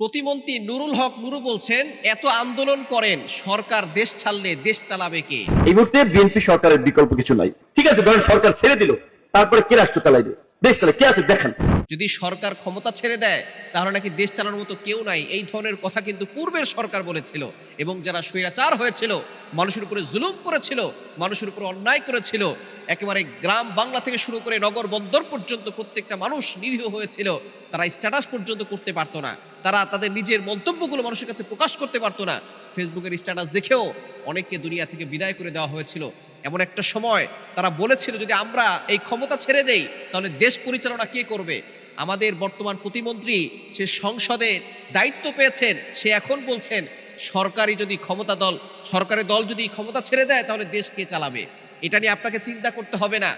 প্রতিমন্ত্রী নুরুল হক নুরু বলছেন, এত আন্দোলন করেন, সরকার দেশ ছাড়লে দেশ চালাবে কে? এই মুহূর্তে বিএনপি সরকারের বিকল্প কিছু নাই। ঠিক আছে, ধরেন সরকার ছেড়ে দিল, তারপরে কে রাষ্ট্র চালাইবে, দেশ চালায় কে আছে দেখেন। যদি সরকার ক্ষমতা ছেড়ে দেয় তাহলে নাকি দেশ চালানোর মতো কেউ নাই, এই ধরনের কথা কিন্তু পূর্বের সরকার বলেছিল। এবং যারা স্বৈরাচার হয়েছিল, মানুষের উপরে জুলুম করেছিল, মানুষের উপরে অন্যায় করেছিল, একেবারে গ্রাম বাংলা থেকে শুরু করে নগর বন্দর পর্যন্ত প্রত্যেকটা মানুষ নিরীহ হয়েছিল। তারা স্ট্যাটাস পর্যন্ত করতে পারতো না, তারা তাদের নিজের মন্তব্যগুলো মানুষের কাছে প্রকাশ করতে পারতো না। ফেসবুকের স্ট্যাটাস দেখেও অনেককে দুনিয়া থেকে বিদায় করে দেওয়া হয়েছিল। এমন একটা সময় তারা বলেছিল, যদি আমরা এই ক্ষমতা ছেড়ে দেই তাহলে দেশ পরিচালনা কে করবে? আমাদের বর্তমান প্রতিমন্ত্রী সে সংসদের দায়িত্ব পেয়েছেন, সে এখন বলছেন সরকারি দল যদি ক্ষমতা ছেড়ে দেয় তাহলে দেশ কে চালাবে? এটা নিয়ে আপনাকে চিন্তা করতে হবে না।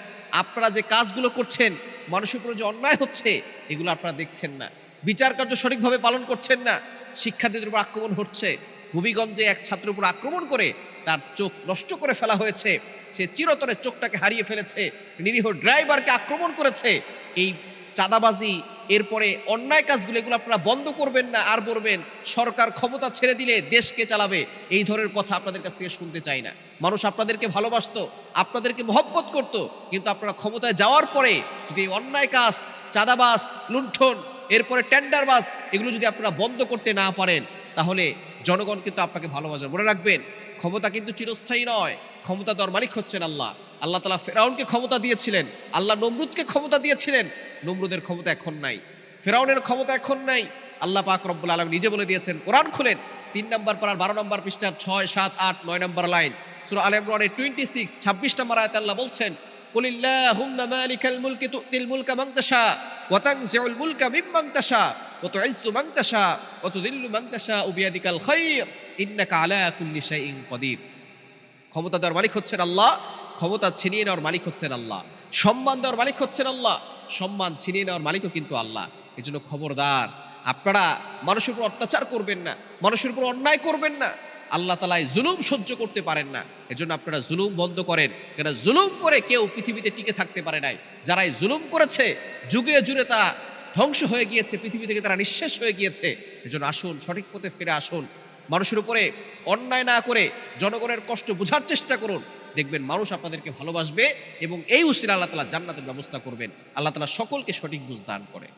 আপনারা যে কাজগুলো করছেন, মানুষের উপর যে অন্যায় হচ্ছে, এগুলো আপনারা দেখছেন না। বিচার কার্য সঠিকভাবে পালন করছেন না। শিক্ষার্থীদের উপর আক্রমণ হচ্ছে। হবিগঞ্জে এক ছাত্রের উপর আক্রমণ করে তার চোখ নষ্ট করে ফেলা হয়েছে, সে চিরতরে চোখটাকে হারিয়ে ফেলেছে। নিরীহ ড্রাইভারকে আক্রমণ করেছে। এই চাঁদাবাজি, এরপরে অন্যায় কাজগুলো, এগুলো আপনারা বন্ধ করবেন না, আর বলবেন সরকার ক্ষমতা ছেড়ে দিলে দেশকে চালাবে। এই ধরনের কথা আপনাদের কাছ থেকে শুনতে চাই না। মানুষ আপনাদেরকে ভালোবাসতো, আপনাদেরকে মহব্বত করত, কিন্তু আপনারা ক্ষমতায় যাওয়ার পরে যদি অন্যায় কাজ, চাঁদাবাজ, লুণ্ঠন, এরপরে টেন্ডারবাজ, এগুলো যদি আপনারা বন্ধ করতে না পারেন তাহলে জনগণ কিন্তু আপনাকে ভালোবাসে। মনে রাখবেন, ক্ষমতা কিন্তু চিরস্থায়ী নয়। ক্ষমতা দেওয়ার মালিক হচ্ছেন আল্লাহ। আল্লাহ তাআলা ফেরাউনকে ক্ষমতা দিয়েছিলেন, আল্লাহ নমরুদকে ক্ষমতা দিয়েছিলেন। নমরুদের ক্ষমতা এখন নাই, ফেরাউনের ক্ষমতা এখন নাই। আল্লাহ পাক রব্বুল আলামিন নিজে বলে দিয়েছেন। কোরআন খুলেন 3 নম্বর পারার 12 নম্বর পৃষ্ঠার 6, 7, 8, 9 নম্বর লাইন, সূরা আলে ইমরানের 26, 26 নম্বর আয়াতে আল্লাহ বলছেন, কুলিল্লাহুম্মা মালিকাল মুলকি তুতিল মুলকা মান তাশা ওয়া তানজিউল মুলকা মিম্মান তাশা ওয়া তুইজ্জু মান তাশা ওয়া তুযিল্লু মান তাশা বিয়াদিকাল খায়র ইন্নাকা আলা কুল্লি শাইইন কাদির। ক্ষমতা দেওয়ার মালিক হচ্ছেন আল্লাহ, ক্ষমতা ছিনিয়ে নেওয়ার মালিক হচ্ছেন আল্লাহ, সম্মান দেওয়ার মালিক হচ্ছেন আল্লাহ, সম্মান ছিনিয়ে নেওয়ার মালিকও কিন্তু আল্লাহ। এই জন্য খবরদার, আপনারা মানুষের উপর অত্যাচার করবেন না, মানুষের উপর অন্যায় করবেন না। আল্লাহ তাআলা জুলুম সহ্য করতে পারেন না। এজন্য আপনারা জুলুম বন্ধ করেন, কেন জুলুম করে কেউ পৃথিবীতে টিকে থাকতে পারে নাই। যারা এই জুলুম করেছে, যুগে জুড়ে তারা ধ্বংস হয়ে গিয়েছে, পৃথিবী থেকে তারা নিঃশেষ হয়ে গিয়েছে। এজন্য আসুন, সঠিক পথে ফিরে আসুন। মানুষের উপরে অন্যায় না করে জনগণের কষ্ট বোঝার চেষ্টা করুন। দেখবেন মানুষ আপনাদেরকে ভালোবাসবে এবং এই উসিলায় আল্লাহ তাআলা জান্নাতের ব্যবস্থা করবেন। আল্লাহ তাআলা সকলকে সঠিক বুঝ দান করে।